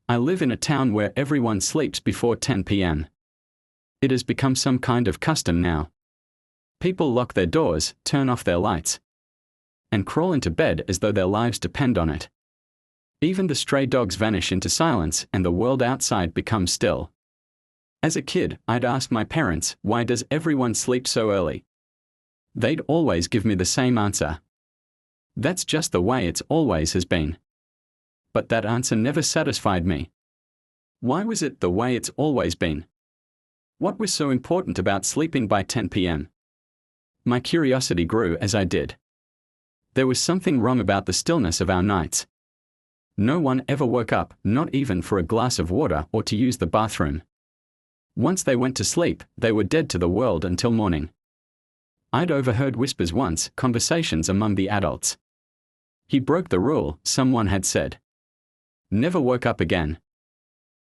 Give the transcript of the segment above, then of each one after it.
I live in a town where everyone sleeps before 10 p.m. It has become some kind of custom now. People lock their doors, turn off their lights, and crawl into bed as though their lives depend on it. Even the stray dogs vanish into silence and the world outside becomes still. As a kid, I'd ask my parents, why does everyone sleep so early? They'd always give me the same answer. That's just the way it's always has been. But that answer never satisfied me. Why was it the way it's always been? What was so important about sleeping by 10 p.m.? My curiosity grew as I did. There was something wrong about the stillness of our nights. No one ever woke up, not even for a glass of water or to use the bathroom. Once they went to sleep, they were dead to the world until morning. I'd overheard whispers once, conversations among the adults. He broke the rule, someone had said. Never woke up again.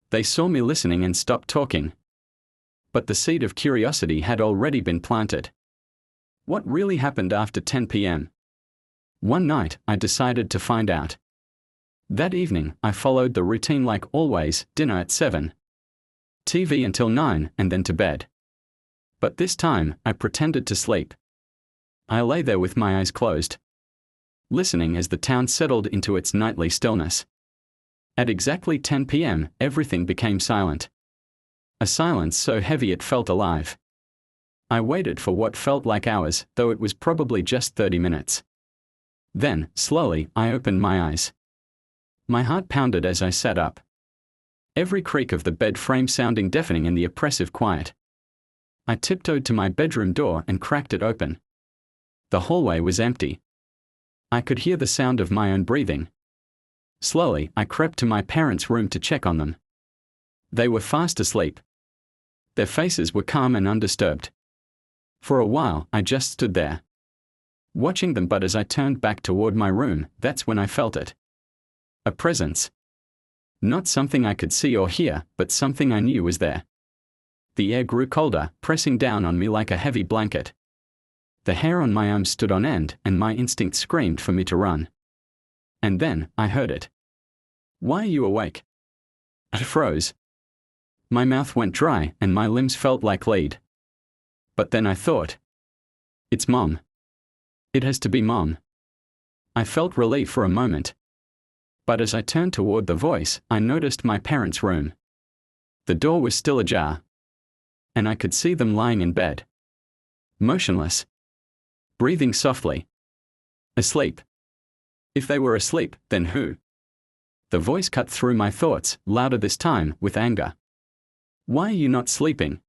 They saw me listening and stopped talking. But the seed of curiosity had already been planted. What really happened after 10 p.m.? One night, I decided to find out. That evening, I followed the routine like always, dinner at 7. TV until 9 and then to bed. But this time, I pretended to sleep. I lay there with my eyes closed, listening as the town settled into its nightly stillness. At exactly 10 p.m., everything became silent. A silence so heavy it felt alive. I waited for what felt like hours, though it was probably just 30 minutes. Then, slowly, I opened my eyes. My heart pounded as I sat up. Every creak of the bed frame sounding deafening in the oppressive quiet. I tiptoed to my bedroom door and cracked it open. The hallway was empty. I could hear the sound of my own breathing. Slowly, I crept to my parents' room to check on them. They were fast asleep. Their faces were calm and undisturbed. For a while, I just stood there, watching them, but as I turned back toward my room, that's when I felt it. A presence. Not something I could see or hear, but something I knew was there. The air grew colder, pressing down on me like a heavy blanket. The hair on my arms stood on end, and my instinct screamed for me to run. And then, I heard it. "Why are you awake?" I froze. My mouth went dry, and my limbs felt like lead. But then I thought, it's Mom. It has to be Mom. I felt relief for a moment. But as I turned toward the voice, I noticed my parents' room. The door was still ajar. And I could see them lying in bed. Motionless. Breathing softly. Asleep. If they were asleep, then who? The voice cut through my thoughts, louder this time, with anger. "Why are you not sleeping?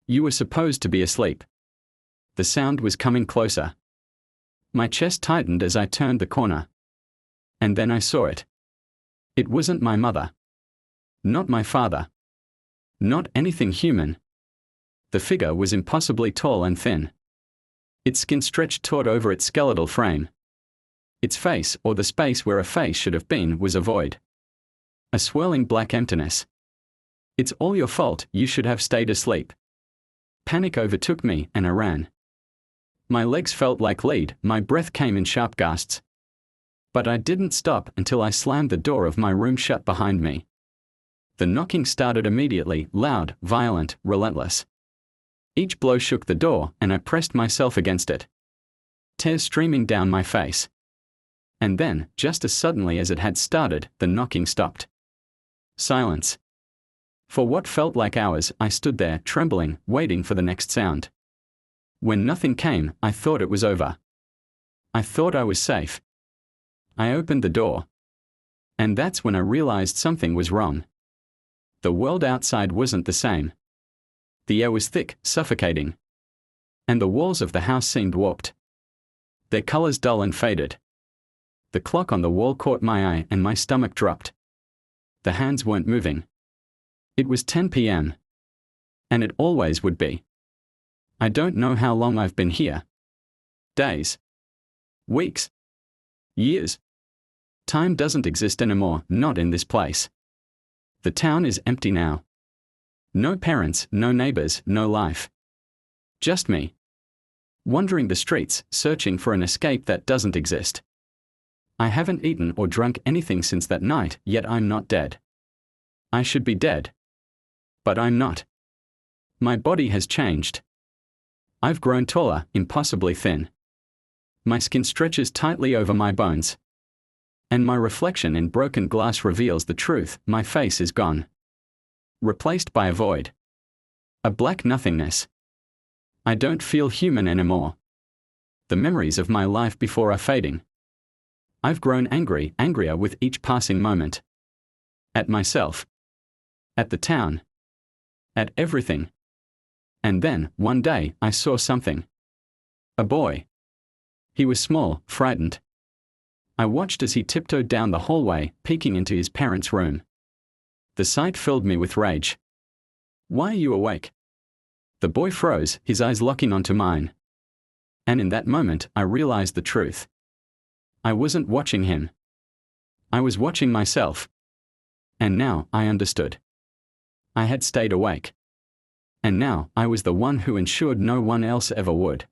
You were supposed to be asleep." The sound was coming closer. My chest tightened as I turned the corner. And then I saw it. It wasn't my mother. Not my father. Not anything human. The figure was impossibly tall and thin. Its skin stretched taut over its skeletal frame. Its face, or the space where a face should have been, was a void. A swirling black emptiness. "It's all your fault, you should have stayed asleep." Panic overtook me, and I ran. My legs felt like lead, my breath came in sharp gasps. But I didn't stop until I slammed the door of my room shut behind me. The knocking started immediately, loud, violent, relentless. Each blow shook the door, and I pressed myself against it. Tears streaming down my face. And then, just as suddenly as it had started, the knocking stopped. Silence. For what felt like hours, I stood there, trembling, waiting for the next sound. When nothing came, I thought it was over. I thought I was safe. I opened the door. And that's when I realized something was wrong. The world outside wasn't the same. The air was thick, suffocating. And the walls of the house seemed warped. Their colors dull and faded. The clock on the wall caught my eye and my stomach dropped. The hands weren't moving. It was 10 p.m. And it always would be. I don't know how long I've been here. Days. Weeks. Years. Time doesn't exist anymore, not in this place. The town is empty now. No parents, no neighbors, no life. Just me. Wandering the streets, searching for an escape that doesn't exist. I haven't eaten or drunk anything since that night, yet I'm not dead. I should be dead. But I'm not. My body has changed. I've grown taller, impossibly thin. My skin stretches tightly over my bones. And my reflection in broken glass reveals the truth: my face is gone. Replaced by a void. A black nothingness. I don't feel human anymore. The memories of my life before are fading. I've grown angrier with each passing moment. At myself. At the town. At everything. And then, one day, I saw something. A boy. He was small, frightened. I watched as he tiptoed down the hallway, peeking into his parents' room. The sight filled me with rage. "Why are you awake?" The boy froze, his eyes locking onto mine. And in that moment, I realized the truth. I wasn't watching him. I was watching myself. And now, I understood. I had stayed awake. And now, I was the one who ensured no one else ever would.